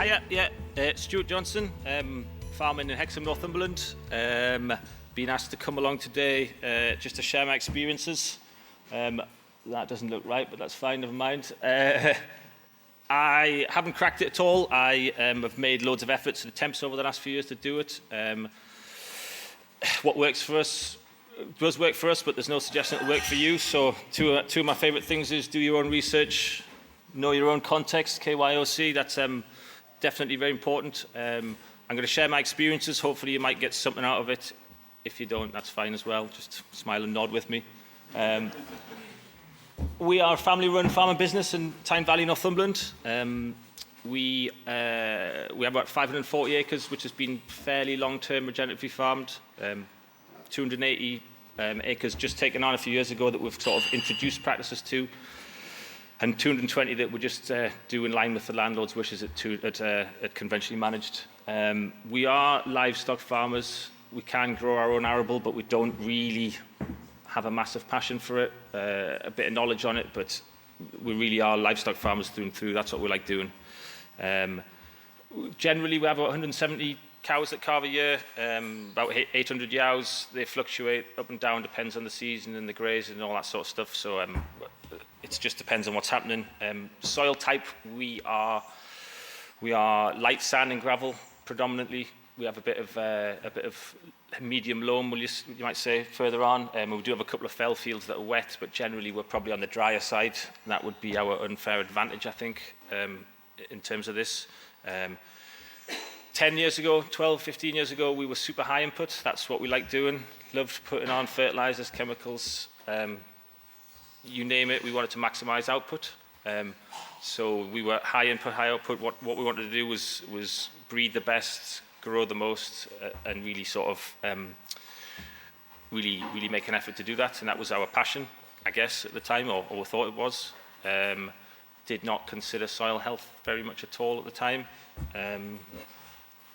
Hiya, Stuart Johnson, farming in Hexham, Northumberland. Been asked to come along today just to share my experiences. That doesn't look right, but that's fine, never mind. I haven't cracked it at all. I have made loads of efforts and attempts over the last few years to do it. What works for us does work for us, but there's no suggestion it'll work for you. So two of my favourite things is do your own research, know your own context, KYOC. That's definitely very important. I'm going to share my experiences. Hopefully you might get something out of it. If you don't, that's fine as well. Just smile and nod with me. We are a family-run farming business in Tyne Valley, Northumberland. We have about 540 acres, which has been fairly long-term regeneratively farmed. 280 acres just taken on a few years ago that we've sort of introduced practices to, and 220 that we just do in line with the landlord's wishes at conventionally managed. We are livestock farmers. We can grow our own arable, but we don't really have a massive passion for it, a bit of knowledge on it, but we really are livestock farmers through and through. That's what we like doing. Generally, we have about 170 cows that calve a year, about 800 ewes. They fluctuate up and down, depends on the season and the grazing and all that sort of stuff. So it just depends on what's happening. Soil type, we are light sand and gravel predominantly. We have a bit of medium loam, you might say, further on. We do have a couple of fell fields that are wet, but generally we're probably on the drier side. And that would be our unfair advantage, I think, in terms of this. 10 years ago, 12, 15 years ago, we were super high input. That's what we liked doing. Loved putting on fertilizers, chemicals, you name it. We wanted to maximize output. So we were high input, high output. What we wanted to do was breed the best, grow the most, and really sort of really make an effort to do that. And that was our passion, I guess, at the time, or we thought it was. Did not consider soil health very much at all at the time.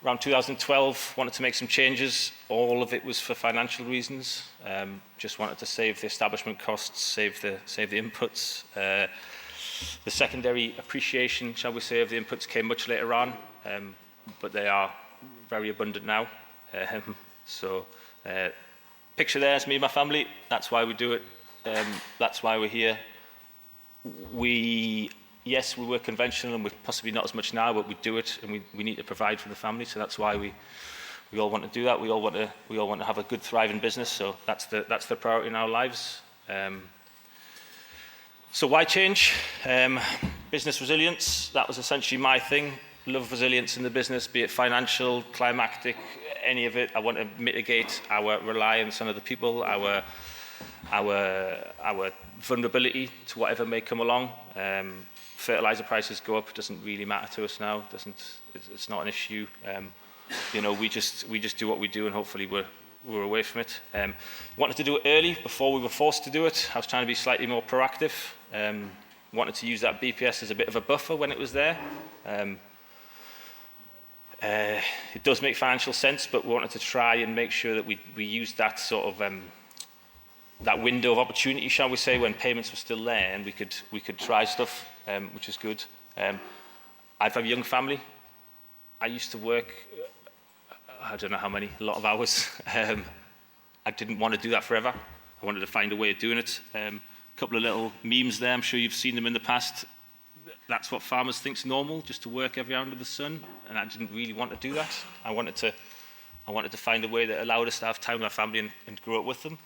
Around 2012, wanted to make some changes. All of it was for financial reasons. Just wanted to save the establishment costs, save the inputs. The secondary appreciation, shall we say, of the inputs came much later on, but they are very abundant now. Picture there is me and my family. That's why we do it. That's why we're here. Yes, we work conventional, and we're possibly not as much now, but we do it, and we need to provide for the family. So that's why we all want to do that. We all want to have a good, thriving business. So that's the priority in our lives. So why change? Business resilience. That was essentially my thing. Love resilience in the business, be it financial, climatic, any of it. I want to mitigate our reliance on other people, our vulnerability to whatever may come along. Fertilizer prices go up, it doesn't really matter to us now. It's not an issue. We just do what we do, and hopefully we're away from it. Wanted to do it early before we were forced to do it. I was trying to be slightly more proactive. Wanted to use that BPS as a bit of a buffer when it was there. It does make financial sense, but we wanted to try and make sure that we used that sort of that window of opportunity, shall we say, when payments were still there, and we could try stuff, which is good. I have a young family. I used to work, I don't know how many, a lot of hours. I didn't want to do that forever. I wanted to find a way of doing it. A couple of little memes there. I'm sure you've seen them in the past. That's what farmers think's normal, just to work every hour under the sun, and I didn't really want to do that. I wanted to find a way that allowed us to have time with our family and grow up with them.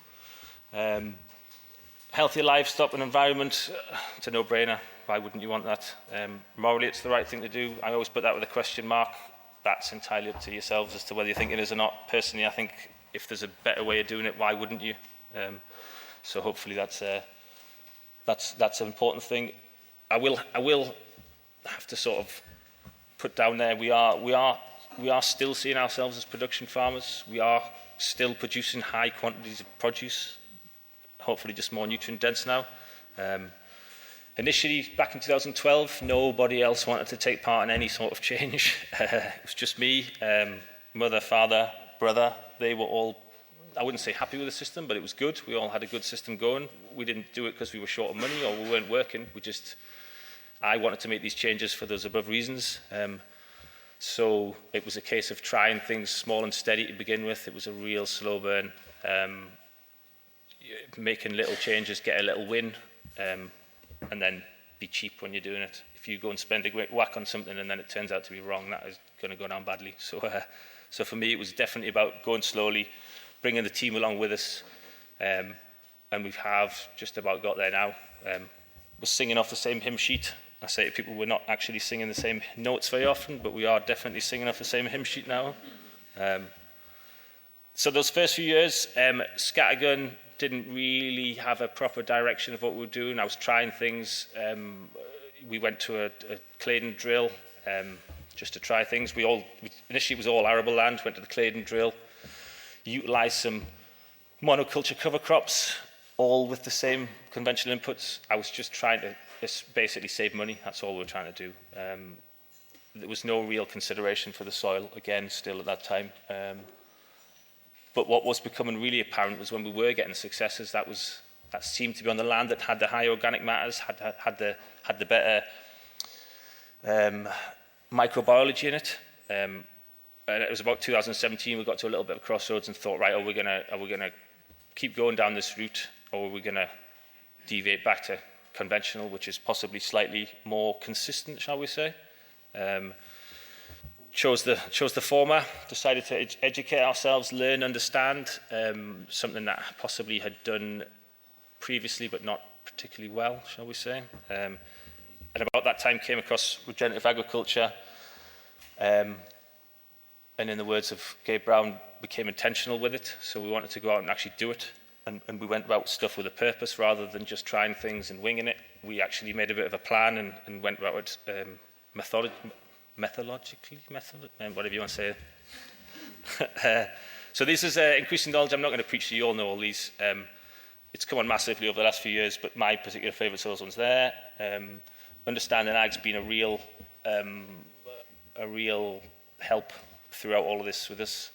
Healthier livestock and environment, it's a no-brainer. Why wouldn't you want that? Morally, it's the right thing to do. I always put that with a question mark. That's entirely up to yourselves as to whether you think it is or not. Personally, I think if there's a better way of doing it, why wouldn't you? So hopefully that's an important thing. I will have to sort of put down there. We are still seeing ourselves as production farmers. We are still producing high quantities of produce. Hopefully, just more nutrient dense now. Initially, back in 2012, nobody else wanted to take part in any sort of change. It was just me, mother, father, brother. They were all, I wouldn't say happy with the system, but it was good. We all had a good system going. We didn't do it because we were short of money or we weren't working. I wanted to make these changes for those above reasons. So it was a case of trying things small and steady to begin with. It was a real slow burn, making little changes, get a little win, and then be cheap when you're doing it. If you go and spend a great whack on something and then it turns out to be wrong, that is going to go down badly. So for me, it was definitely about going slowly, bringing the team along with us, and we have just about got there now. We're singing off the same hymn sheet. I say to people, we're not actually singing the same notes very often, but we are definitely singing off the same hymn sheet now. So those first few years, Scattergun didn't really have a proper direction of what we were doing. I was trying things. We went to a Claydon drill just to try things. Initially it was all arable land, went to the Claydon drill, utilised some monoculture cover crops, all with the same conventional inputs. I was just trying to basically save money. That's all we were trying to do. There was no real consideration for the soil, again, still at that time. But what was becoming really apparent was when we were getting successes, that seemed to be on the land that had the high organic matters, had the better microbiology in it. And it was about 2017 we got to a little bit of a crossroads and thought, right, are we gonna keep going down this route, or are we gonna deviate back to conventional, which is possibly slightly more consistent, shall we say? Chose the former, decided to educate ourselves, learn, understand, something that possibly had done previously but not particularly well, shall we say. And about that time came across regenerative agriculture, and in the words of Gabe Brown, became intentional with it. So we wanted to go out and actually do it, and we went about stuff with a purpose rather than just trying things and winging it. We actually made a bit of a plan and went about it methodologically, whatever you want to say. So this is increasing knowledge. I'm not going to preach to you, all know all these. It's come on massively over the last few years, but my particular favourite are those ones there. Understanding ag's been a real help throughout all of this with us.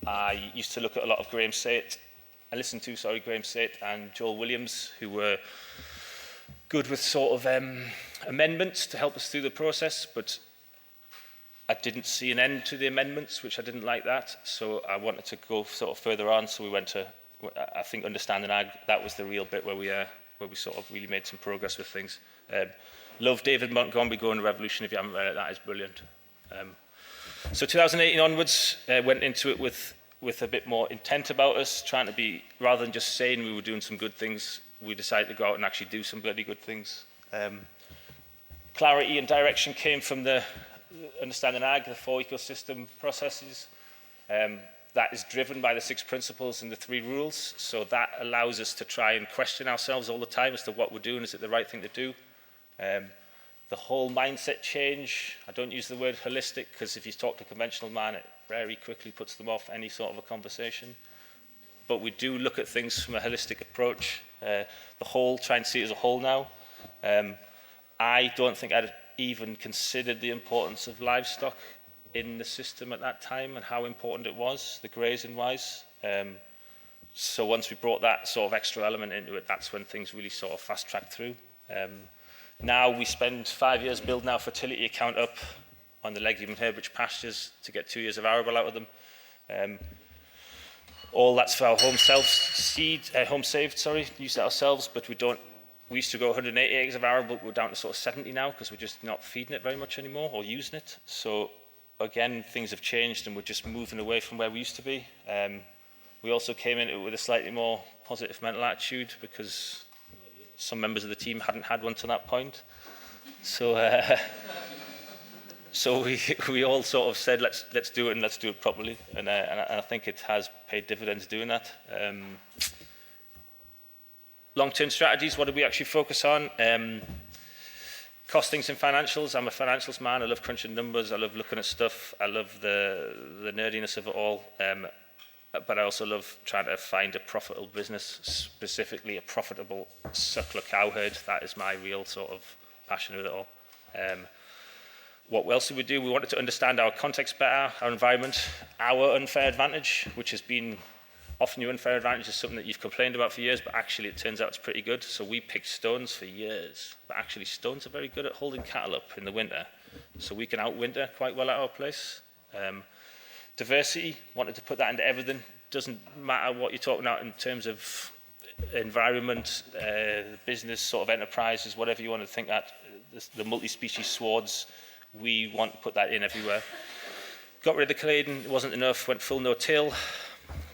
I used to look at a lot of Graham Sate and Joel Williams, who were good with sort of amendments to help us through the process, but I didn't see an end to the amendments, which I didn't like that, so I wanted to go sort of further on. So we went to, I think, Understanding Ag. That was the real bit where we sort of really made some progress with things. Love David Montgomery, Growing the Revolution. If you haven't read it, that is brilliant. So 2018 onwards, went into it with a bit more intent about us, trying to be, rather than just saying we were doing some good things, we decided to go out and actually do some bloody good things. Clarity and direction came from the Understanding Ag, the 4 ecosystem processes. That is driven by the 6 principles and the 3 rules. So that allows us to try and question ourselves all the time as to what we're doing. Is it the right thing to do? The whole mindset change. I don't use the word holistic because if you talk to a conventional man, it very quickly puts them off any sort of a conversation. But we do look at things from a holistic approach. The whole, try and see it as a whole now. I don't think I'd even considered the importance of livestock in the system at that time and how important it was, the grazing wise. So once we brought that sort of extra element into it, that's when things really sort of fast-tracked through. Now we spend 5 years building our fertility account up on the legume and herb-rich pastures to get 2 years of arable out of them. All that's for our home saved, use it ourselves, but we used to go 180 acres of arable, but we're down to sort of 70 now because we're just not feeding it very much anymore or using it. So again, things have changed and we're just moving away from where we used to be. We also came into it with a slightly more positive mental attitude because some members of the team hadn't had one to that point. So we all sort of said, let's do it and let's do it properly. And I think it has paid dividends doing that. Long-term strategies, what do we actually focus on? Costings and financials. I'm a financials man. I love crunching numbers. I love looking at stuff. I love the nerdiness of it all. But I also love trying to find a profitable business, specifically a profitable suckler cow herd. That is my real sort of passion with it all. What else did we do? We wanted to understand our context better, our environment, our unfair advantage, which has been often your unfair advantage is something that you've complained about for years, but actually it turns out it's pretty good. So we picked stones for years, but actually stones are very good at holding cattle up in the winter. so we can outwinter quite well at our place. Diversity, wanted to put that into everything. Doesn't matter what you're talking about in terms of environment, business, sort of enterprises, whatever you want to think at, the multi-species swards, we want to put that in everywhere. Got rid of the Claydon, it wasn't enough, went full no-till.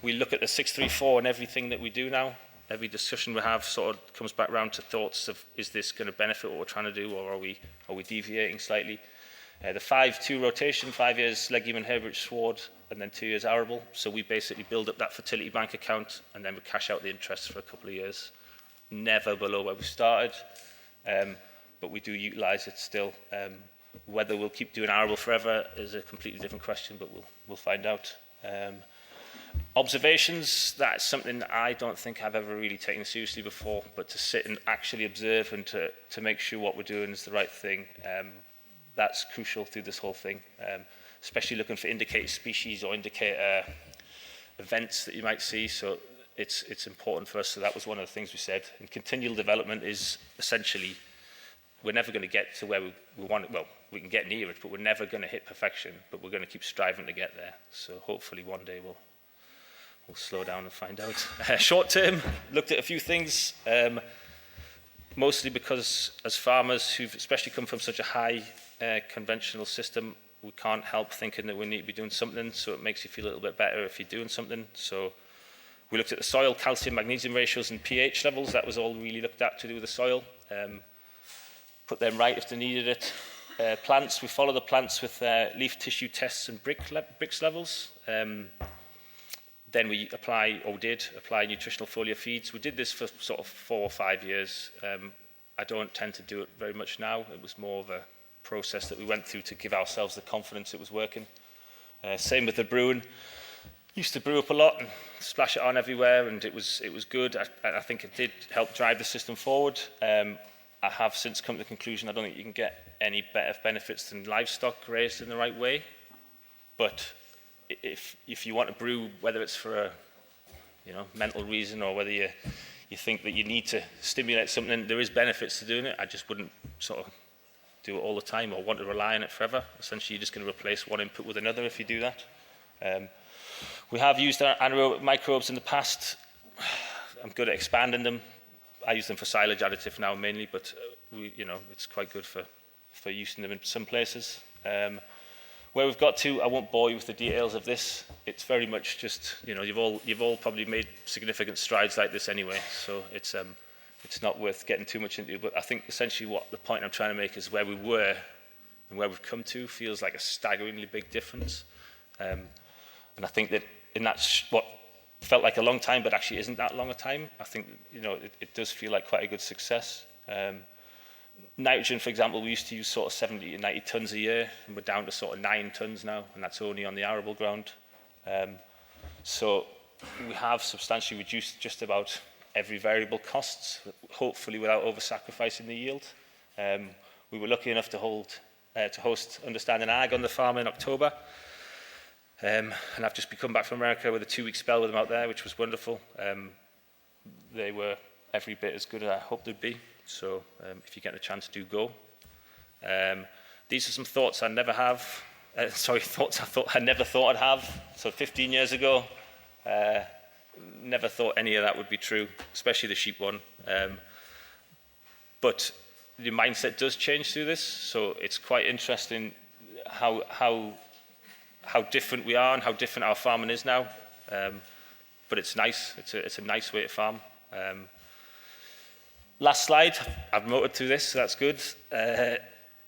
We look at the 634 and everything that we do now. Every discussion we have sort of comes back round to thoughts of, is this going to benefit what we're trying to do, or are we deviating slightly? The 5-2 rotation, 5 years legume and herbage sward, and then 2 years arable. So we basically build up that fertility bank account, and then we cash out the interest for a couple of years. Never below where we started, but we do utilise it still. Whether we'll keep doing arable forever is a completely different question, but we'll find out. Observations, that's something that I don't think I've ever really taken seriously before, but to sit and actually observe and to make sure what we're doing is the right thing, that's crucial through this whole thing, especially looking for indicator species or indicator events that you might see. So it's important for us. So that was one of the things we said. And continual development is essentially, we're never going to get to where we want it. Well, we can get near it, but we're never going to hit perfection, but we're going to keep striving to get there. So hopefully one day we'll slow down and find out. Short term, looked at a few things, mostly because as farmers who've especially come from such a high conventional system, we can't help thinking that we need to be doing something, so it makes you feel a little bit better if you're doing something. So we looked at the soil, calcium, magnesium ratios and pH levels. That was all really looked at to do with the soil. Put them right if they needed it. Plants, we follow the plants with leaf tissue tests and Brix levels. Then we did apply nutritional foliar feeds. We did this for sort of 4 or 5 years. I don't tend to do it very much now. It was more of a process that we went through to give ourselves the confidence it was working. Same with the brewing. Used to brew up a lot and splash it on everywhere, and it was good. I think it did help drive the system forward. I have since come to the conclusion I don't think you can get any better benefits than livestock raised in the right way. But if you want to brew, whether it's for a mental reason or whether you think that you need to stimulate something, there is benefits to doing it. I just wouldn't sort of do it all the time or want to rely on it forever. Essentially, you're just going to replace one input with another if you do that. We have used anaerobic microbes in the past. I'm good at expanding them. I use them for silage additive now mainly, but it's quite good for using them in some places. Where we've got to, I won't bore you with the details of this. It's very much just, you've all probably made significant strides like this anyway, so it's not worth getting too much into. But I think essentially what the point I'm trying to make is where we were and where we've come to feels like a staggeringly big difference. And I think that that's what felt like a long time, but actually isn't that long a time. I think it does feel like quite a good success. Nitrogen, for example, we used to use sort of 70 to 90 tons a year, and we're down to sort of 9 tons now, and that's only on the arable ground. So we have substantially reduced just about every variable costs, hopefully without over-sacrificing the yield. We were lucky enough to host Understanding Ag on the farm in October, and I've just come back from America with a 2-week spell with them out there, which was wonderful. They were every bit as good as I hoped they'd be. So if you get the chance, do go. These are some thoughts I never have. Thoughts I never thought I'd have. So 15 years ago, never thought any of that would be true, especially the sheep one. But the mindset does change through this. So it's quite interesting how different we are and how different our farming is now. But it's nice. It's a nice way to farm. Last slide, I've motored through this, so that's good.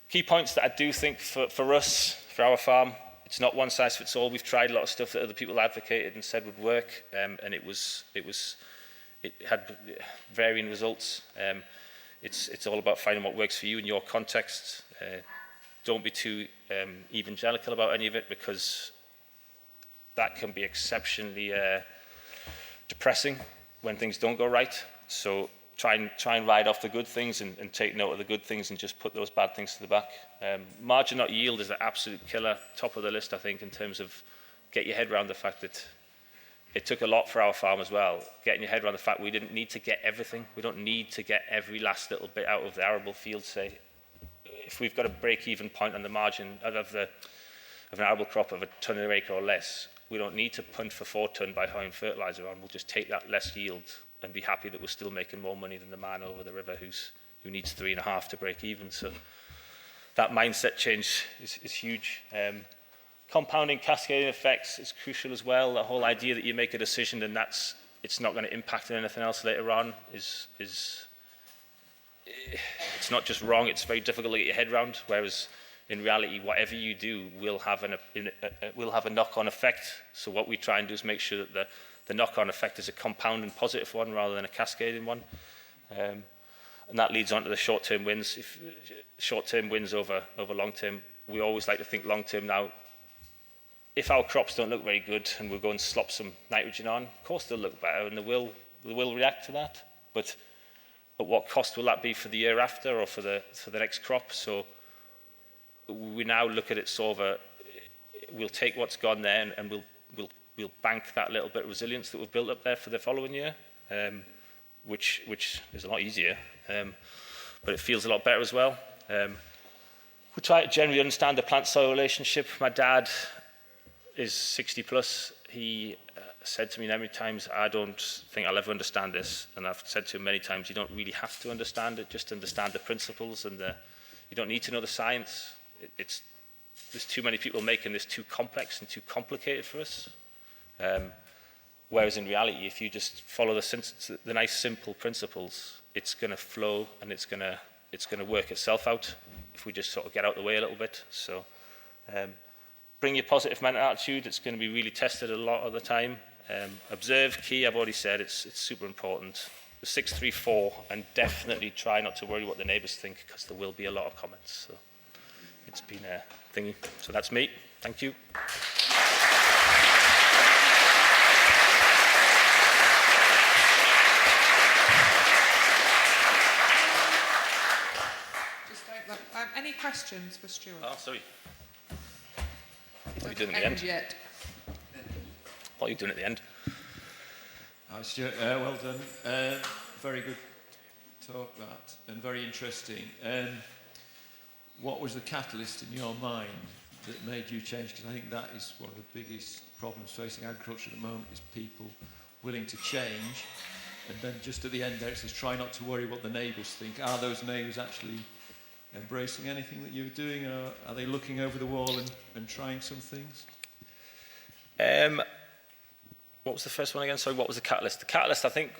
Key points that I do think for us, for our farm, it's not one size fits all. We've tried a lot of stuff that other people advocated and said would work, and it had varying results. It's all about finding what works for you in your context. Don't be too evangelical about any of it, because that can be exceptionally depressing when things don't go right. So try and ride off the good things and take note of the good things and just put those bad things to the back. Margin not yield is the absolute killer, top of the list, I think, in terms of get your head around the fact that it took a lot for our farm as well. Getting your head around the fact we didn't need to get everything. We don't need to get every last little bit out of the arable field, say. if we've got a break-even point on the margin of an arable crop of a tonne an acre or less, we don't need to punt for 4 tonne by hauling fertiliser on. We'll just take that less yield and be happy that we're still making more money than the man over the river who needs 3.5 to break even. So that mindset change is huge. Compounding cascading effects is crucial as well. The whole idea that you make a decision and it's not going to impact on anything else later on is it's not just wrong, it's very difficult to get your head around, whereas in reality whatever you do will have a knock-on effect. So what we try and do is make sure that the knock-on effect is a compounding positive one rather than a cascading one. And that leads on to the short-term wins. If short-term wins over long-term, we always like to think long-term now. If our crops don't look very good and we'll go and slop some nitrogen on, of course they'll look better and they will react to that. But at what cost will that be for the year after or for the next crop? So we now look at it sort of we'll take what's gone there and we'll bank that little bit of resilience that we've built up there for the following year, which is a lot easier, but it feels a lot better as well. We try to generally understand the plant-soil relationship. My dad is 60 plus. He said to me many times, I don't think I'll ever understand this. And I've said to him many times, you don't really have to understand it, just understand the principles and you don't need to know the science. There's too many people making this too complex and too complicated for us. Whereas in reality, if you just follow the nice simple principles, it's going to flow and it's going to work itself out if we just sort of get out the way a little bit. So bring your positive mental attitude. It's going to be really tested a lot of the time. Observe, key, I've already said, it's super important. The 634, and definitely try not to worry what the neighbours think, because there will be a lot of comments. So it's been a thingy. So that's me. Thank you. Any questions for Stuart? Oh, sorry. What are you doing at the end? Yet. What are you doing at the end? Hi, Stuart. Well done. Very good talk, that, and very interesting. What was the catalyst in your mind that made you change? Because I think that is one of the biggest problems facing agriculture at the moment, is people willing to change. And then just at the end there it says, try not to worry what the neighbours think. Are those neighbours actually embracing anything that you're doing, or are they looking over the wall and trying some things? What was the first one again? Sorry, what was the catalyst? The catalyst, I think,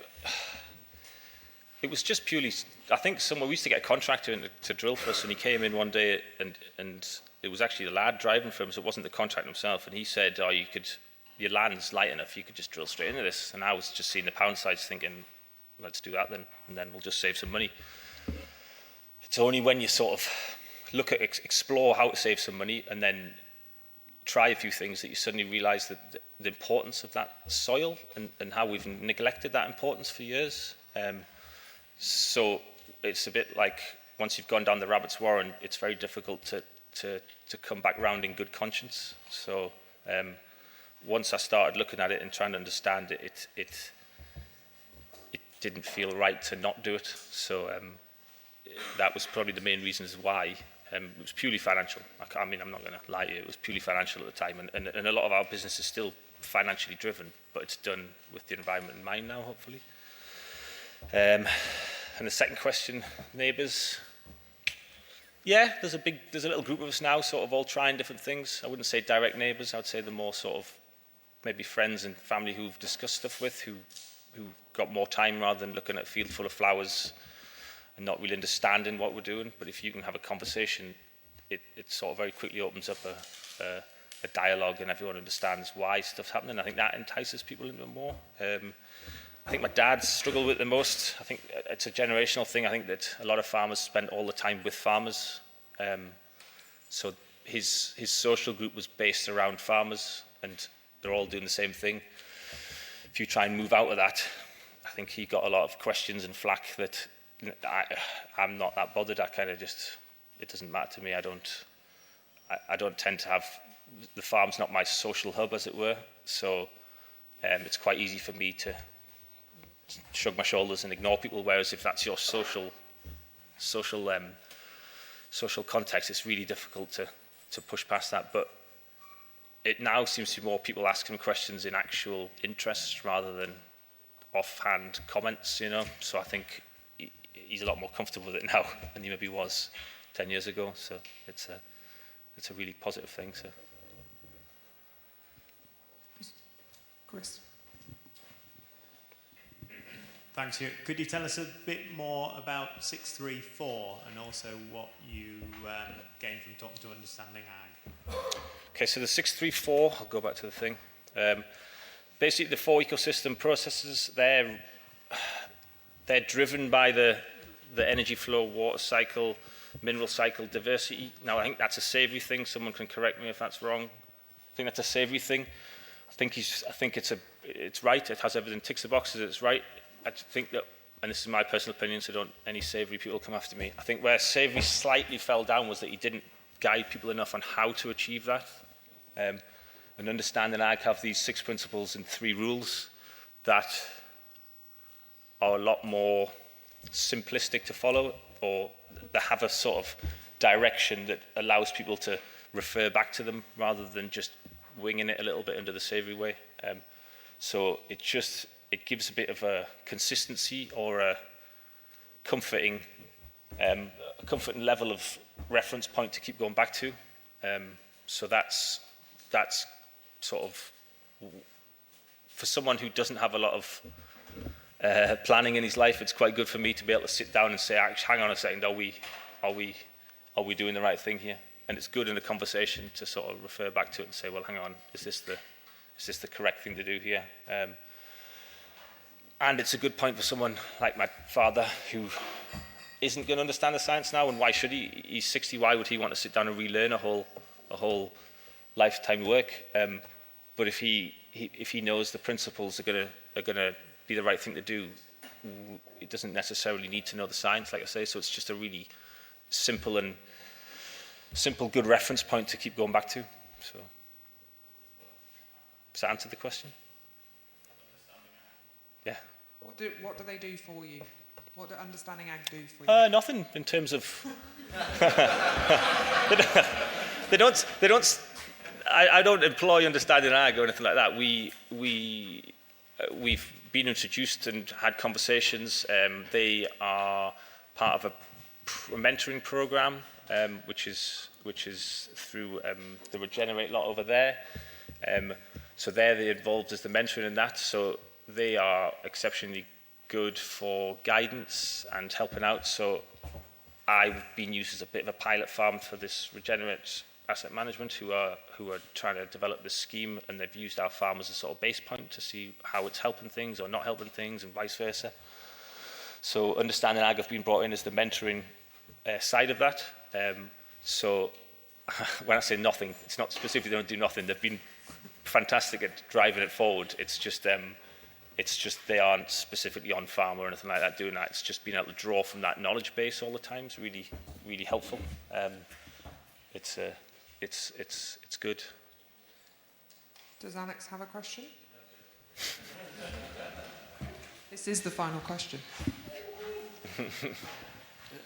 it was just purely, I think we used to get a contractor in to drill for us, and he came in one day and it was actually the lad driving for him, so it wasn't the contractor himself, and he said, your land's light enough, you could just drill straight into this. And I was just seeing the pound sides thinking, let's do that then, and then we'll just save some money. It's only when you sort of explore how to save some money and then try a few things that you suddenly realise that the importance of that soil and how we've neglected that importance for years. So it's a bit like once you've gone down the rabbit's warren, it's very difficult to come back round in good conscience. So once I started looking at it and trying to understand it, it didn't feel right to not do it. So that was probably the main reasons why. It was purely financial. I mean, I'm not going to lie to you, it was purely financial at the time, and a lot of our business is still financially driven, but it's done with the environment in mind now, hopefully. And the second question, neighbours. Yeah, there's a little group of us now, sort of all trying different things. I wouldn't say direct neighbours, I would say the more sort of maybe friends and family who've discussed stuff with, who got more time rather than looking at a field full of flowers and not really understanding what we're doing. But if you can have a conversation, it sort of very quickly opens up a dialogue and everyone understands why stuff's happening. I think that entices people into it more. I think my dad's struggled with it the most. I think it's a generational thing. I think that a lot of farmers spend all the time with farmers. So his social group was based around farmers and they're all doing the same thing. If you try and move out of that, I think he got a lot of questions and flack that I'm not that bothered. I kind of just, it doesn't matter to me. I don't tend to have, the farm's not my social hub, as it were. So it's quite easy for me to shrug my shoulders and ignore people. Whereas if that's your social social context, it's really difficult to push past that. But it now seems to be more people asking questions in actual interest rather than offhand comments, you know. So I think he's a lot more comfortable with it now than he maybe was 10 years ago. So it's a really positive thing. So. Chris. Thanks, Stuart. Could you tell us a bit more about 634 and also what you gained from talking to Understanding Ag? Okay, so the 634, I'll go back to the thing. Basically, the 4 ecosystem processes, they're driven by the energy flow, water cycle, mineral cycle, diversity. Now, I think that's a savoury thing. Someone can correct me if that's wrong. I think that's a savoury thing. I think it's right. It has everything, ticks the boxes. It's right. I think that, and this is my personal opinion, so don't any savoury people come after me. I think where savoury slightly fell down was that he didn't guide people enough on how to achieve that. And Understanding Ag have these 6 principles and 3 rules that are a lot more simplistic to follow, or they have a sort of direction that allows people to refer back to them rather than just winging it a little bit under the savoury way. So it gives a bit of a consistency or a comforting level of reference point to keep going back to. So that's sort of, for someone who doesn't have a lot of planning in his life, it's quite good for me to be able to sit down and say, hang on a second, are we doing the right thing here? And it's good in a conversation to sort of refer back to it and say, well, hang on, is this the correct thing to do here? And it's a good point for someone like my father who isn't going to understand the science now, and why should he? He's 60, why would he want to sit down and relearn a whole lifetime work? But if he knows the principles are going to be the right thing to do, it doesn't necessarily need to know the science, like I say. So it's just a really simple, good reference point to keep going back to. So does that answer the question? Yeah. What do they do for you? What do Understanding Ag do for you? Nothing in terms of. they don't. I don't employ Understanding Ag or anything like that. We've been introduced and had conversations. They are part of a mentoring program, which is through the Regenerate lot over there. So they're involved as the mentoring in that. So they are exceptionally good for guidance and helping out. So I've been used as a bit of a pilot farm for this Regenerate Asset Management, who are trying to develop this scheme, and they've used our farm as a sort of base point to see how it's helping things or not helping things, and vice versa. So Understanding Ag have been brought in as the mentoring side of that. So when I say nothing, it's not specifically they don't do nothing. They've been fantastic at driving it forward. It's just they aren't specifically on farm or anything like that doing that. It's just being able to draw from that knowledge base all the time. It's really, really helpful. It's good. Does Alex have a question? This is the final question.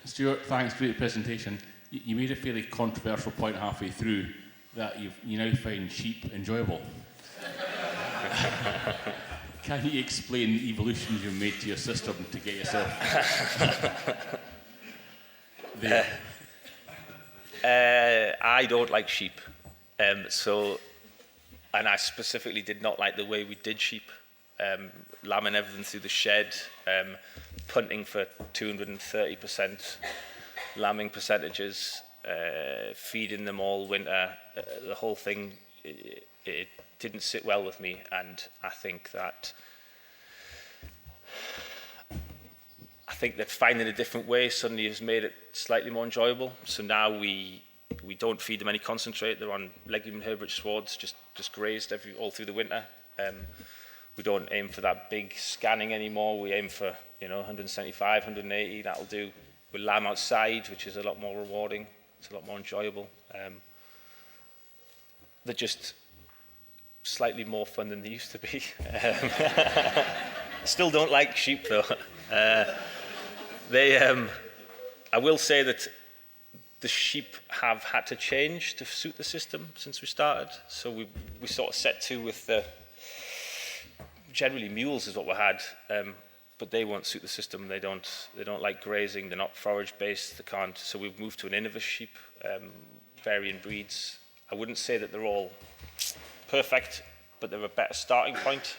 Stuart, thanks for your presentation. You made a fairly controversial point halfway through that you now find sheep enjoyable. Can you explain the evolutions you've made to your system to get yourself there? I don't like sheep. And I specifically did not like the way we did sheep. Lambing everything through the shed, punting for 230% lambing percentages, feeding them all winter. The whole thing, it didn't sit well with me, and I think that finding a different way suddenly has made it slightly more enjoyable. So now we don't feed them any concentrate. They're on legume and herb rich swaths, just grazed all through the winter. We don't aim for that big scanning anymore. We aim for 175, 180. That'll do. We lamb outside, which is a lot more rewarding. It's a lot more enjoyable. They're just slightly more fun than they used to be. Still don't like sheep though. I will say that the sheep have had to change to suit the system since we started. So we sort of set to with the, generally mules is what we had, but they won't suit the system. They don't like grazing. They're not forage based. They can't. So we've moved to an Innovis sheep, varying breeds. I wouldn't say that they're all perfect, but they're a better starting point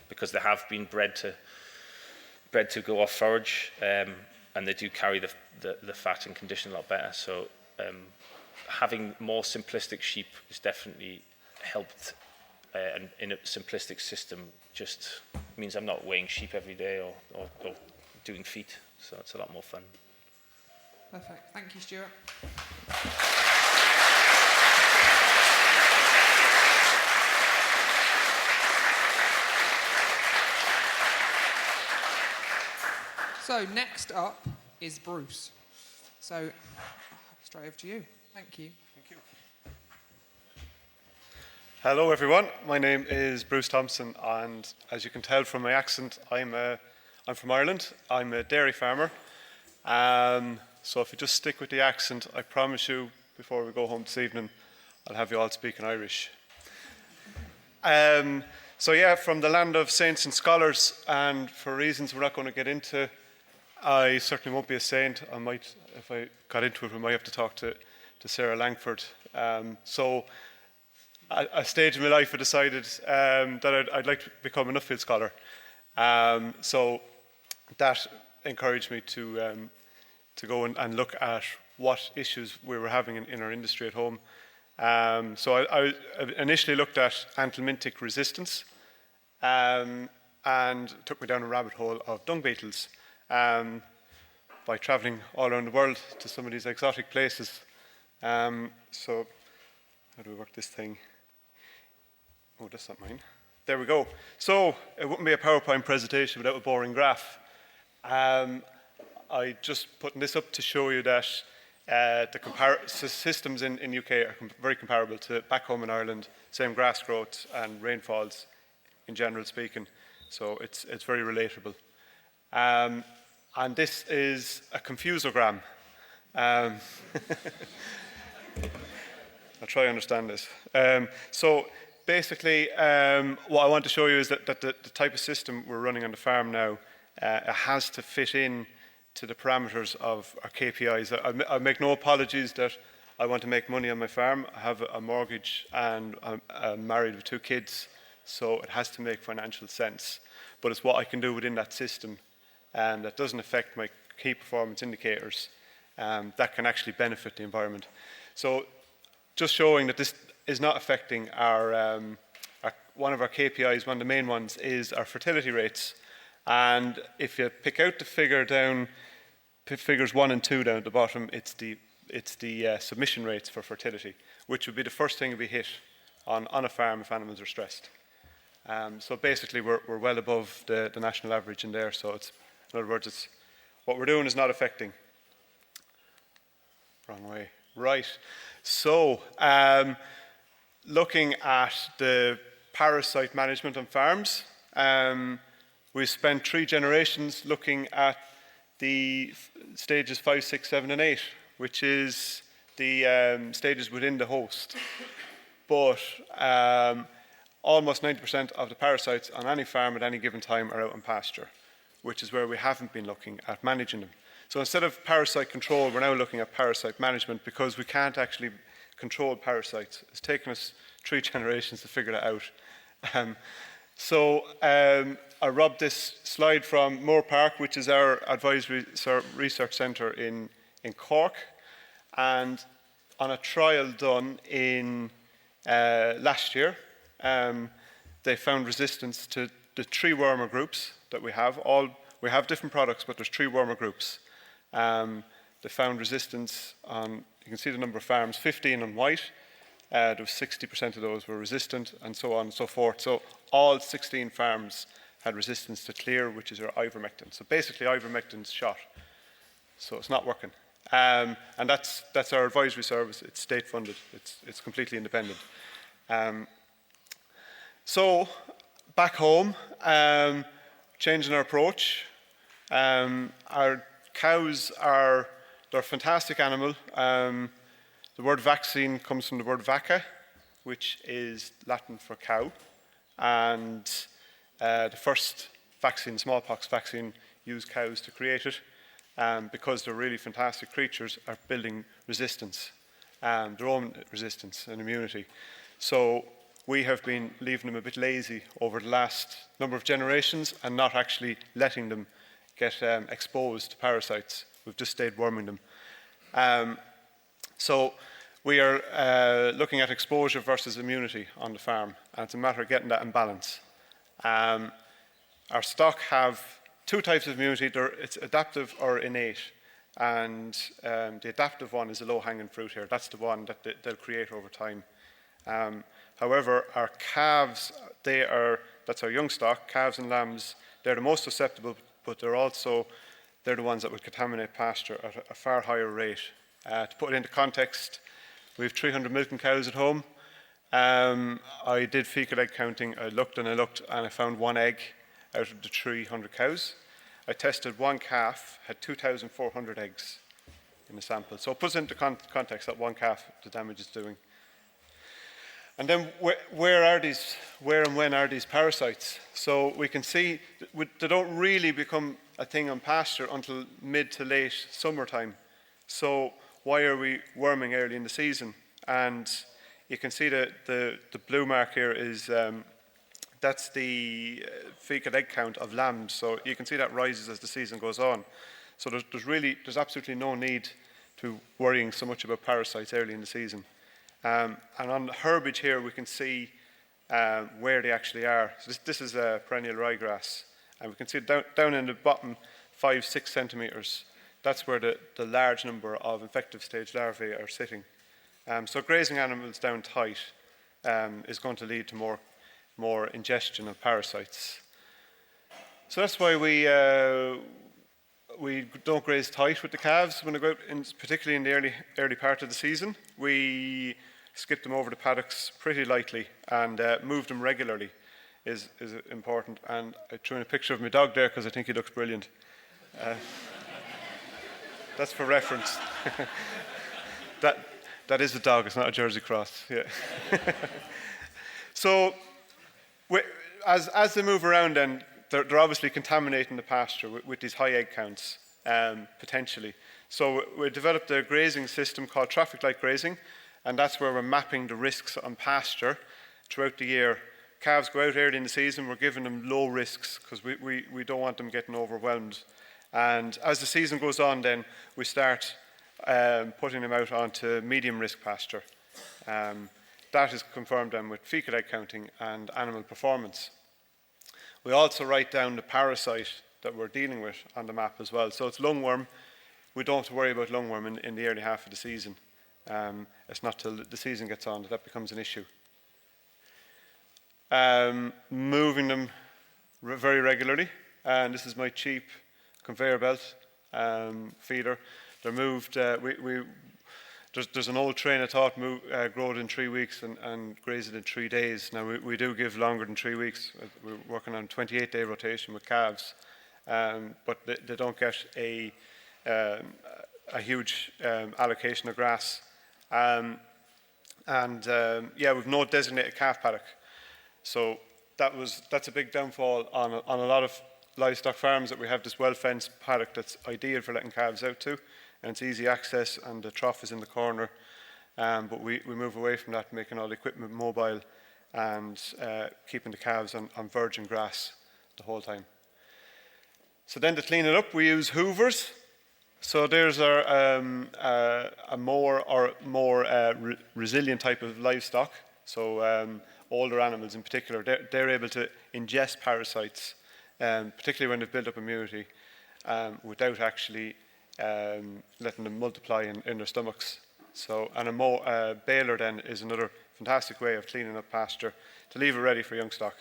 because they have been bred to go off forage, and they do carry the fat and condition a lot better. So having more simplistic sheep has definitely helped, and in a simplistic system just means I'm not weighing sheep every day or doing feet, so it's a lot more fun. Perfect. Thank you, Stuart. So next up is Bruce. So straight over to you. Thank you. Thank you. Hello everyone, my name is Bruce Thompson, and as you can tell from my accent, I'm from Ireland. I'm a dairy farmer. So if you just stick with the accent, I promise you, before we go home this evening, I'll have you all speaking Irish. So yeah, from the land of saints and scholars, and for reasons we're not going to get into, I certainly won't be a saint. I might, if I got into it, we might have to talk to Sarah Langford. So at a stage in my life I decided that I'd like to become a Nuffield Scholar. So that encouraged me to go and look at what issues we were having in our industry at home. So I initially looked at anthelmintic resistance, and took me down a rabbit hole of dung beetles by travelling all around the world to some of these exotic places. So how do we work this thing? Oh, that's not mine. There we go. So it wouldn't be a PowerPoint presentation without a boring graph. I just putting this up to show you that the systems in UK are very comparable to back home in Ireland, same grass growth and rainfalls in general speaking. So it's very relatable. And this is a confusogram. I'll try to understand this. So basically, what I want to show you is that the type of system we're running on the farm now it has to fit in to the parameters of our KPIs. I make no apologies that I want to make money on my farm. I have a mortgage and I'm married with 2 kids, so it has to make financial sense. But it's what I can do within that system that doesn't affect my key performance indicators that can actually benefit the environment. So just showing that this is not affecting our one of our KPIs, one of the main ones, is our fertility rates. And if you pick out the figure down, figures 1 and 2 down at the bottom, it's the submission rates for fertility, which would be the first thing to be hit on a farm if animals are stressed. So basically, we're well above the national average in there. So it's, in other words, it's what we're doing is not affecting. Wrong way. Right. So looking at the parasite management on farms, we spent 3 generations looking at the stages 5, 6, 7, and 8, which is the stages within the host. But almost 90% of the parasites on any farm at any given time are out in pasture, which is where we haven't been looking at managing them. So instead of parasite control, we're now looking at parasite management because we can't actually control parasites. It's taken us 3 generations to figure that out. So I robbed this slide from Moore Park, which is our advisory research centre in Cork. And on a trial done in last year, they found resistance to the 3 wormer groups that we have. We have different products, but there's 3 wormer groups. They found resistance on, you can see the number of farms, 15 on white. There was 60% of those were resistant, and so on and so forth. So all 16 farms had resistance to clear, which is our ivermectin. So basically, ivermectin's shot. So it's not working. And that's our advisory service. It's state funded. It's completely independent. So back home, changing our approach. Our cows are they're a fantastic animal. The word vaccine comes from the word vacca, which is Latin for cow. And the first vaccine, smallpox vaccine, used cows to create it because they're really fantastic creatures at building resistance, their own resistance and immunity. So we have been leaving them a bit lazy over the last number of generations and not actually letting them get exposed to parasites. We've just stayed worming them. So we are looking at exposure versus immunity on the farm, and it's a matter of getting that in balance. Our stock have two types of immunity. It's adaptive or innate, and the adaptive one is a low-hanging fruit here. That's the one that they'll create over time. However, our calves, that's our young stock, calves and lambs, they're the most susceptible, but they're the ones that would contaminate pasture at a far higher rate. To put it into context, we have 300 milking cows at home. I did fecal egg counting. I looked and I found one egg out of the 300 cows. I tested one calf, had 2,400 eggs in the sample. So it puts into context that one calf, the damage it's doing. And then where and when are these parasites? So we can see they don't really become a thing on pasture until mid to late summertime. So why are we worming early in the season? And you can see that the blue mark here is, that's the fecal egg count of lambs. So you can see that rises as the season goes on. So there's absolutely no need to worrying so much about parasites early in the season. And on the herbage here, we can see where they actually are. So this is a perennial ryegrass. And we can see down in the bottom 5-6 centimetres. That's where the large number of infective stage larvae are sitting. So grazing animals down tight is going to lead to more ingestion of parasites. So that's why we don't graze tight with the calves when they go out, particularly in the early part of the season. We skip them over the paddocks pretty lightly and move them regularly is important. And I threw in a picture of my dog there because I think he looks brilliant. That's for reference. That is a dog, it's not a Jersey cross. Yeah. So as they move around then, they're obviously contaminating the pasture with these high egg counts, potentially. So we developed a grazing system called traffic light grazing, and that's where we're mapping the risks on pasture throughout the year. Calves go out early in the season, we're giving them low risks because we don't want them getting overwhelmed. And as the season goes on then, we start putting them out onto medium risk pasture. That is confirmed then with fecal egg counting and animal performance. We also write down the parasite that we're dealing with on the map as well. So it's lungworm. We don't have to worry about lungworm in the early half of the season. It's not till the season gets on that becomes an issue. Moving them very regularly. And this is my cheap conveyor belt feeder. They're moved. There's an old train of thought, grow it in 3 weeks and graze it in 3 days. Now, we do give longer than 3 weeks. We're working on 28-day rotation with calves, but they don't get a huge allocation of grass. We've no designated calf paddock. So that's a big downfall on a lot of livestock farms, that we have this well-fenced paddock that's ideal for letting calves out to. And it's easy access, and the trough is in the corner. But we move away from that, making all the equipment mobile and keeping the calves on virgin grass the whole time. So then to clean it up, we use hoovers. So there's our a more resilient type of livestock. So older animals in particular, they're able to ingest parasites, particularly when they've built up immunity, without actually letting them multiply in their stomachs. So, and a baler then is another fantastic way of cleaning up pasture to leave it ready for young stock.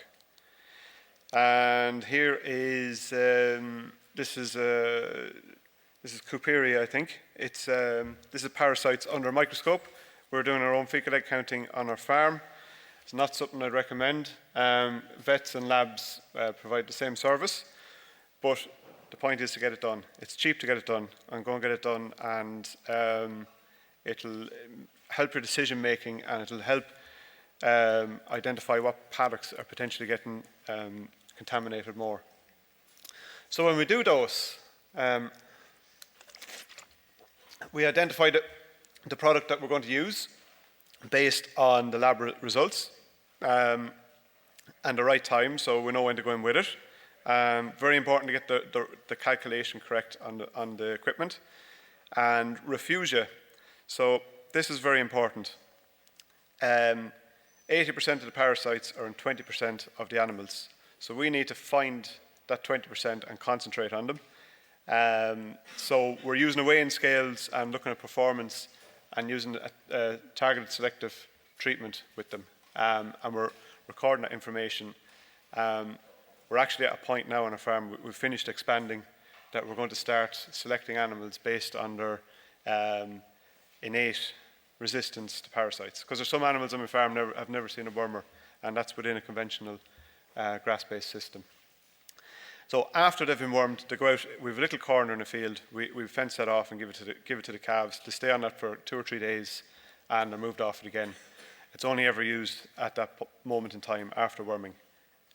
And here is this is Couperia, I think. This is parasites under a microscope. We're doing our own fecal egg counting on our farm. It's not something I'd recommend. Vets and labs provide the same service, but the point is to get it done. It's cheap to get it done, and go and get it done, and it'll help your decision making, and it'll help identify what paddocks are potentially getting contaminated more. So when we do those, we identify the product that we're going to use based on the lab results and the right time, so we know when to go in with it. Very important to get the calculation correct on the equipment. And refugia. So this is very important. 80% of the parasites are in 20% of the animals. So we need to find that 20% and concentrate on them. So we're using weighing scales and looking at performance and using a targeted selective treatment with them. And we're recording that information. We're actually at a point now on our farm, we've finished expanding, that we're going to start selecting animals based on their innate resistance to parasites. Because there's some animals on my farm have never seen a wormer, and that's within a conventional grass-based system. So after they've been wormed, they go out. We have a little corner in the field. We fence that off and give it to the calves. They stay on that for 2 or 3 days, and they're moved off it again. It's only ever used at that moment in time after worming.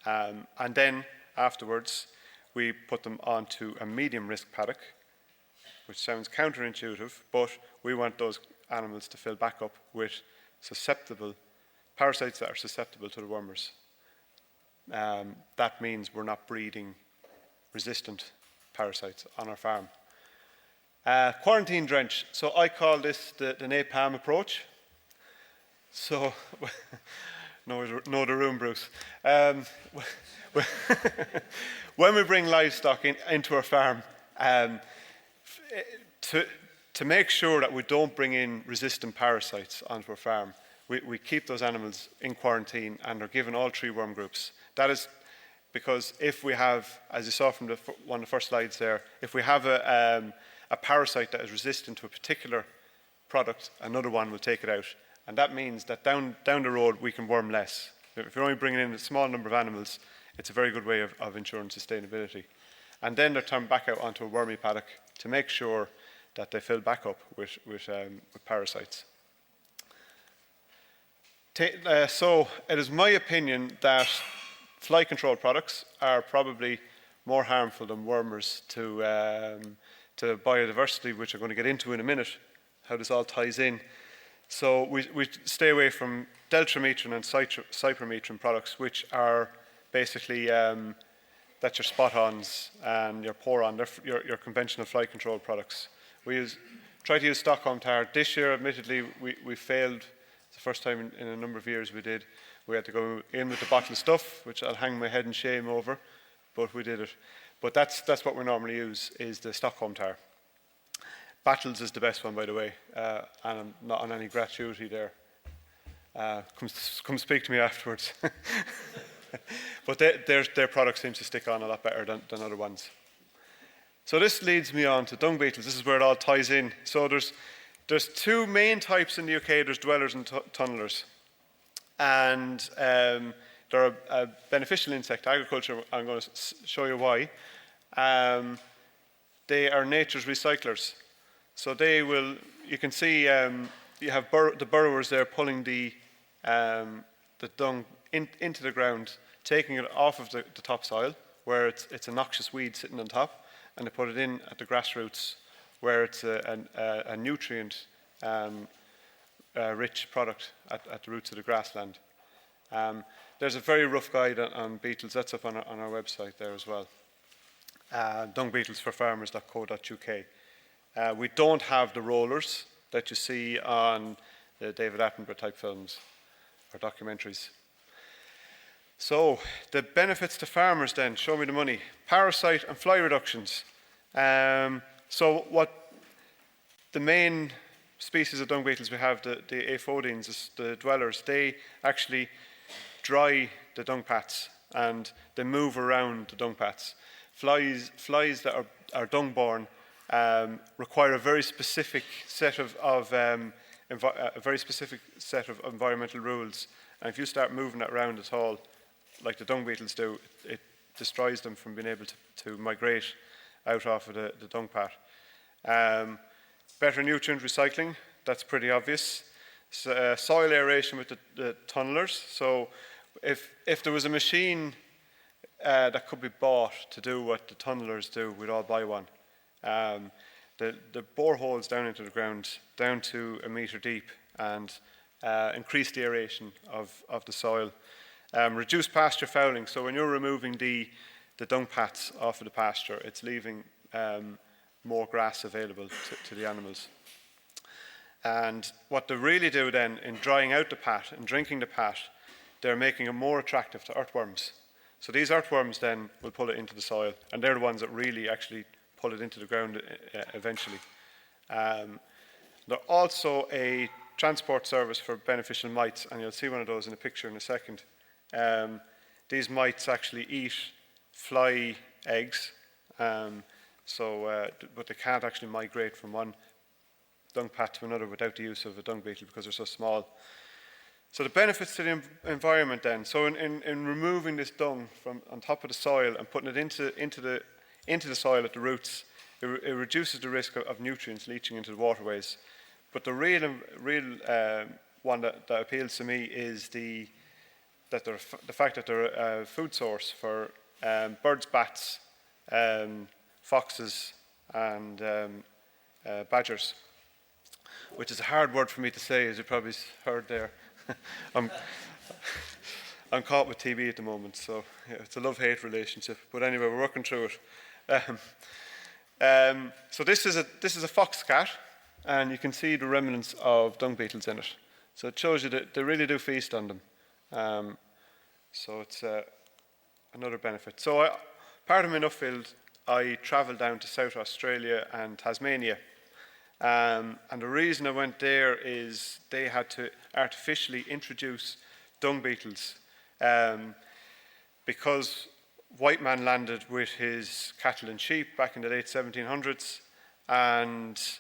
And then afterwards, we put them onto a medium risk paddock, which sounds counterintuitive, but we want those animals to fill back up with susceptible parasites that are susceptible to the wormers. That means we're not breeding resistant parasites on our farm. Quarantine drench. So I call this the napalm approach. So, know the room, Bruce. When we bring livestock into our farm, to make sure that we don't bring in resistant parasites onto our farm, we keep those animals in quarantine and are given all 3 worm groups. That is because if we have, as you saw from one of the first slides there, if we have a parasite that is resistant to a particular product, another one will take it out. And that means that down the road we can worm less. If you're only bringing in a small number of animals, it's a very good way of ensuring sustainability. And then they're turned back out onto a wormy paddock to make sure that they fill back up with parasites. So it is my opinion that fly control products are probably more harmful than wormers to biodiversity, which I'm going to get into in a minute, how this all ties in. So we stay away from deltrametrin and cypermetrin products, which are basically, that's your spot-ons and your pour-on, your conventional fly control products. We try to use Stockholm tar. This year, admittedly, we failed. It's the first time in a number of years we did. We had to go in with the bottle of stuff, which I'll hang my head in shame over, but we did it. But that's what we normally use, is the Stockholm tar. Battles is the best one, by the way, and I'm not on any gratuity there. Come speak to me afterwards. But their product seems to stick on a lot better than other ones. So this leads me on to dung beetles. This is where it all ties in. So there's 2 main types in the UK. There's dwellers and tunnelers. And they're a beneficial insect. Agriculture, I'm going to show you why. They are nature's recyclers. So they will, you can see you have the burrowers there pulling the dung into the ground, taking it off of the topsoil, where it's a noxious weed sitting on top, and they put it in at the grassroots, where it's a nutrient rich product at the roots of the grassland. There's a very rough guide on beetles. That's up on our website there as well. Dungbeetlesforfarmers.co.uk. We don't have the rollers that you see on the David Attenborough type films or documentaries. So the benefits to farmers then, show me the money. Parasite and fly reductions. So what the main species of dung beetles we have, the aphodines, the dwellers, they actually dry the dung pats and they move around the dung pats. Flies that are dung-borne require a very specific set of environmental rules, and if you start moving that around at all, like the dung beetles do, it destroys them from being able to migrate out off of the dung pat. Better nutrient recycling, that's pretty obvious. Soil aeration with the tunnelers. So if there was a machine that could be bought to do what the tunnelers do, we'd all buy one. The boreholes down into the ground, down to 1 metre deep, and increase the aeration of the soil. Reduce pasture fouling. So when you're removing the dung pats off of the pasture, it's leaving more grass available to the animals. And what they really do then, in drying out the pat and drinking the pat, they're making it more attractive to earthworms. So these earthworms then will pull it into the soil, and they're the ones that really actually pull it into the ground eventually. They're also a transport service for beneficial mites, and you'll see one of those in a picture in a second. These mites actually eat fly eggs, but they can't actually migrate from one dung pat to another without the use of a dung beetle because they're so small. So the benefits to the environment then, so in removing this dung from on top of the soil and putting it into the soil at the roots, it reduces the risk of nutrients leaching into the waterways. But the real one that appeals to me is the fact that they're a food source for birds, bats, foxes, and badgers, which is a hard word for me to say, as you probably heard there. I'm caught with TB at the moment, so yeah, it's a love-hate relationship. But anyway, we're working through it. So this is a fox cat, and you can see the remnants of dung beetles in it. So it shows you that they really do feast on them. So it's another benefit. So part of my Nuffield, I travelled down to South Australia and Tasmania. And the reason I went there is they had to artificially introduce dung beetles because white man landed with his cattle and sheep back in the late 1700s, and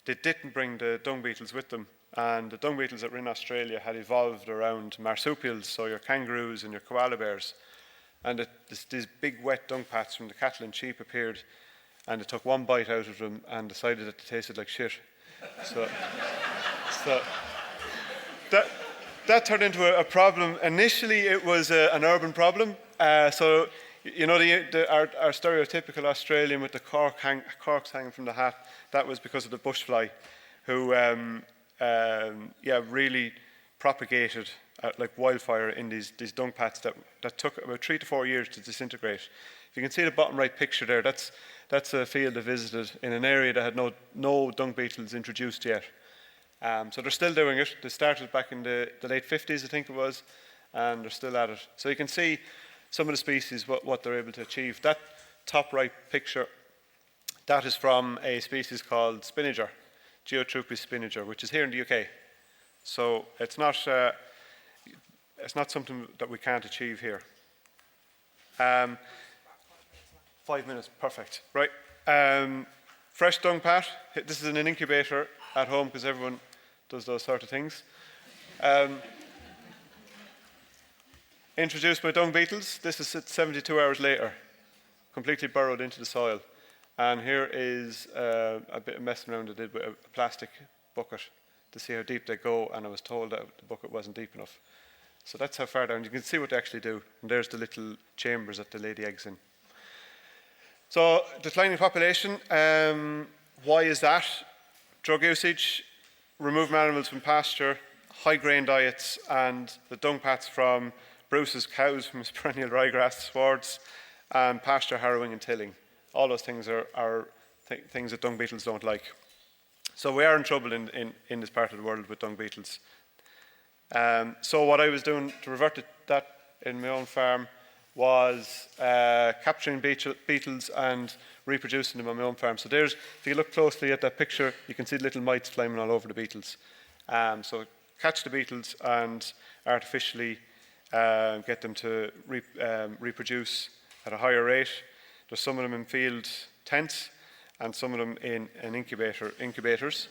they didn't bring the dung beetles with them. And the dung beetles that were in Australia had evolved around marsupials, so your kangaroos and your koala bears. And these big wet dung pats from the cattle and sheep appeared, and they took one bite out of them and decided that they tasted like shit. So that turned into a problem. Initially, it was an urban problem. So you know our stereotypical Australian with the corks hanging from the hat. That was because of the bush fly, who really propagated like wildfire in these dung pats that took about 3 to 4 years to disintegrate. If you can see the bottom right picture there, that's a field I visited in an area that had no dung beetles introduced yet. So they're still doing it. They started back in the late 50s, I think it was, and they're still at it. So you can see some of the species, what they're able to achieve. That top right picture, that is from a species called spinager, Geotrupes spinager, which is here in the UK. So it's not something that we can't achieve here. 5 minutes, perfect. Right. Fresh dung pat. This is in an incubator at home because everyone does those sort of things. Introduced my dung beetles. This is 72 hours later, completely burrowed into the soil. And here is a bit of messing around I did with a plastic bucket to see how deep they go, and I was told that the bucket wasn't deep enough. So that's how far down. You can see what they actually do. And there's the little chambers that they lay the eggs in. So declining population, why is that? Drug usage, removing animals from pasture, high grain diets, and the dung pats from Bruce's cows from his perennial ryegrass swards, and pasture harrowing and tilling. All those things are things that dung beetles don't like. So we are in trouble in this part of the world with dung beetles. So what I was doing to revert that in my own farm was capturing beetles and reproducing them on my own farm. So there's, if you look closely at that picture, you can see the little mites climbing all over the beetles. So catch the beetles and artificially get them to reproduce at a higher rate. There's some of them in field tents and some of them in incubators.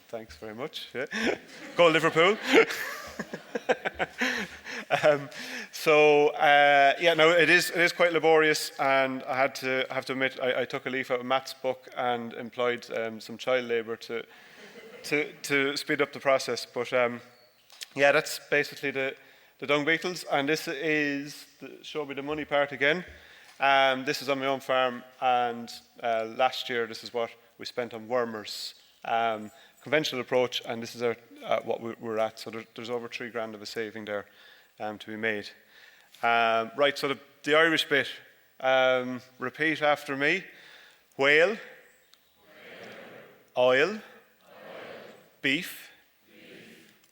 Thanks very much. Yeah. Go Liverpool. Yeah, no, it is quite laborious, and I have to admit I took a leaf out of Matt's book and employed some child labour to speed up the process. But yeah, that's basically the dung beetles, and this is show me the money part again. This is on my own farm, and last year this is what we spent on wormers. Conventional approach, and this is what we're at. So there's over $3,000 of a saving there to be made. Right, so the Irish bit. Repeat after me. Whale. Oil. Beef.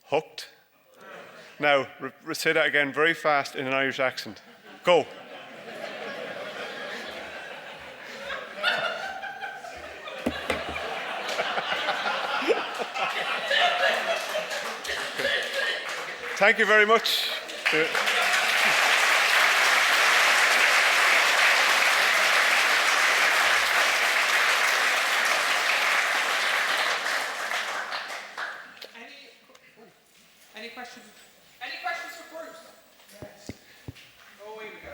Hooked. Now, say that again very fast in an Irish accent. Go. Thank you very much. Any questions? Any questions for Bruce? Yes. Oh, here we go.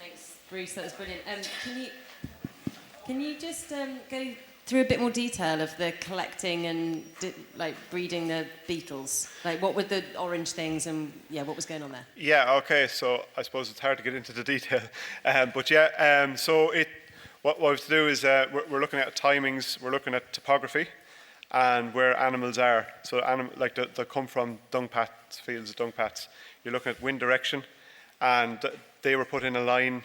Thanks, Bruce. That was brilliant. Can you just go through a bit more detail of the collecting and breeding the beetles? Like, what were the orange things, and what was going on there? Yeah. Okay. So I suppose it's hard to get into the detail, but yeah. So what we have to do is we're looking at timings. We're looking at topography and where animals are. So they come from dung pats, fields of dung pats. You're looking at wind direction, and they were put in a line.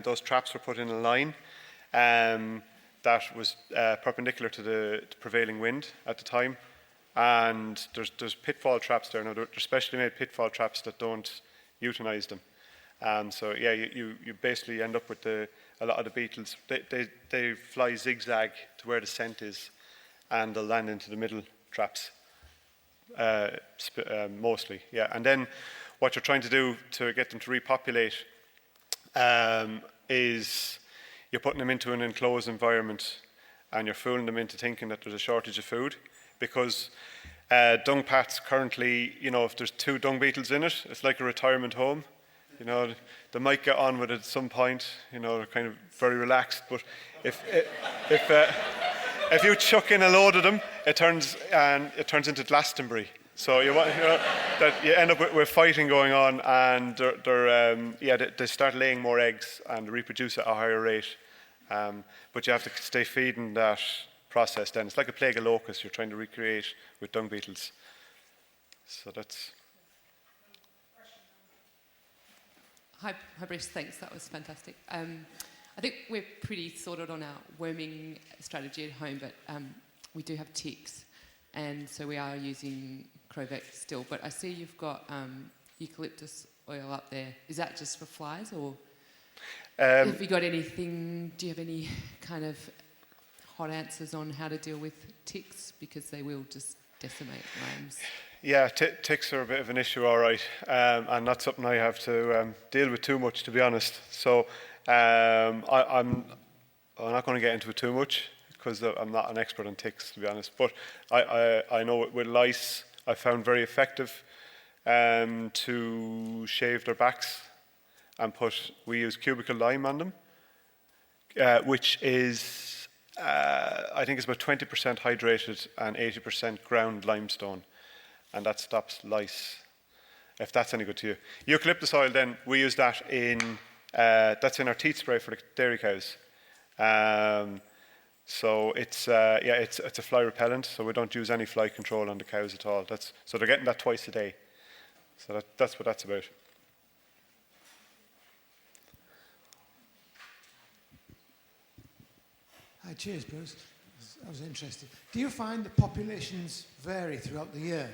Those traps were put in a line. That was perpendicular to the prevailing wind at the time, and there's pitfall traps there. Now they're specially made pitfall traps that don't euthanize them. So yeah, you basically end up with a lot of the beetles. They fly zigzag to where the scent is, and they'll land into the middle traps mostly. Yeah, and then what you're trying to do to get them to repopulate is you're putting them into an enclosed environment, and you're fooling them into thinking that there's a shortage of food, because dung pats currently, if there's 2 dung beetles in it, it's like a retirement home. They might get on with it at some point. They're kind of very relaxed, but if you chuck in a load of them, it turns into Glastonbury. So you end up with fighting going on, and they start laying more eggs and reproduce at a higher rate. But you have to stay feeding that process. Then it's like a plague of locusts you're trying to recreate with dung beetles. So that's. Hi Bruce, thanks. That was fantastic. I think we're pretty sorted on our worming strategy at home, but we do have ticks, and so we are using Crovac still. But I see you've got eucalyptus oil up there. Is that just for flies, or have you got anything? Do you have any kind of hot answers on how to deal with ticks, because they will just decimate lambs? Yeah, ticks are a bit of an issue, all right, and not something I have to deal with too much, to be honest. So I'm not going to get into it too much, because I'm not an expert on ticks, to be honest. But I know with lice, I found very effective to shave their backs, and we use cubical lime on them, which is I think it's about 20% hydrated and 80% ground limestone. And that stops lice, if that's any good to you. Eucalyptus oil, then, we use that that's in our teeth spray for the dairy cows. So it's a fly repellent, so we don't use any fly control on the cows at all. So they're getting that twice a day. So that's what that's about. Hi, cheers, Bruce. I was interested. Do you find the populations vary throughout the year?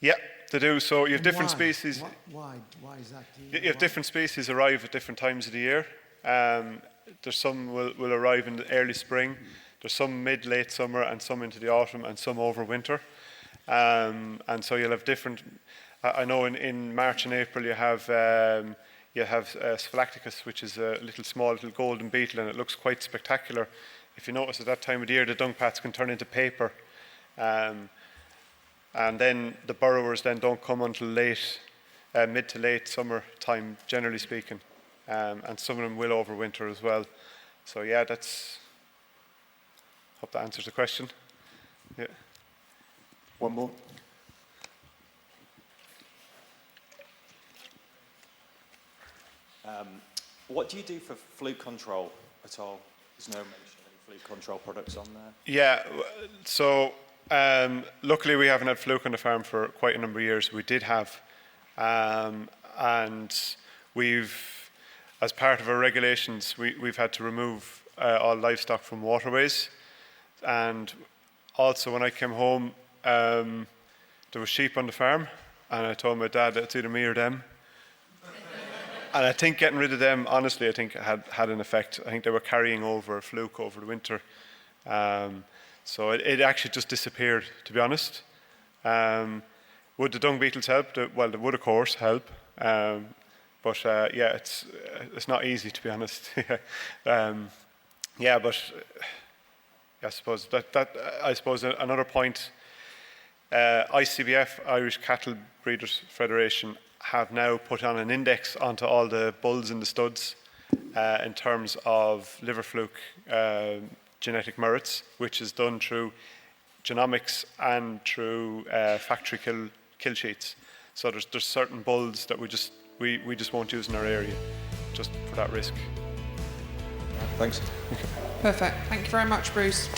Yeah, they do. So you have different species. Why is that? You have different species arrive at different times of the year. There's some will arrive in the early spring. There's some late summer, and some into the autumn, and some over winter. And so you'll have different. I know in March and April you have Sphylacticus, which is a small little golden beetle, and it looks quite spectacular. If you notice, at that time of the year, the dung pats can turn into paper. And then the burrowers then don't come until late, mid to late summer time, generally speaking. And some of them will overwinter as well. So yeah, hope that answers the question. Yeah. One more. What do you do for fluke control at all? There's no mention of any fluke control products on there. Yeah, so luckily we haven't had fluke on the farm for quite a number of years. We did have, and we've, as part of our regulations, we've had to remove all livestock from waterways. And also when I came home, there were sheep on the farm, and I told my dad it's either me or them. And I think getting rid of them, honestly, I think had an effect. I think they were carrying over a fluke over the winter. So it actually just disappeared, to be honest. Would the dung beetles help? Well, they would, of course, help. But yeah, it's not easy, to be honest. Yeah, but I suppose I suppose another point. ICBF, Irish Cattle Breeders Federation, have now put on an index onto all the bulls and the studs in terms of liver fluke genetic merits, which is done through genomics and through factory kill sheets. So there's certain bulls that we just won't use in our area, just for that risk. Thanks. Perfect. Thank you very much, Bruce.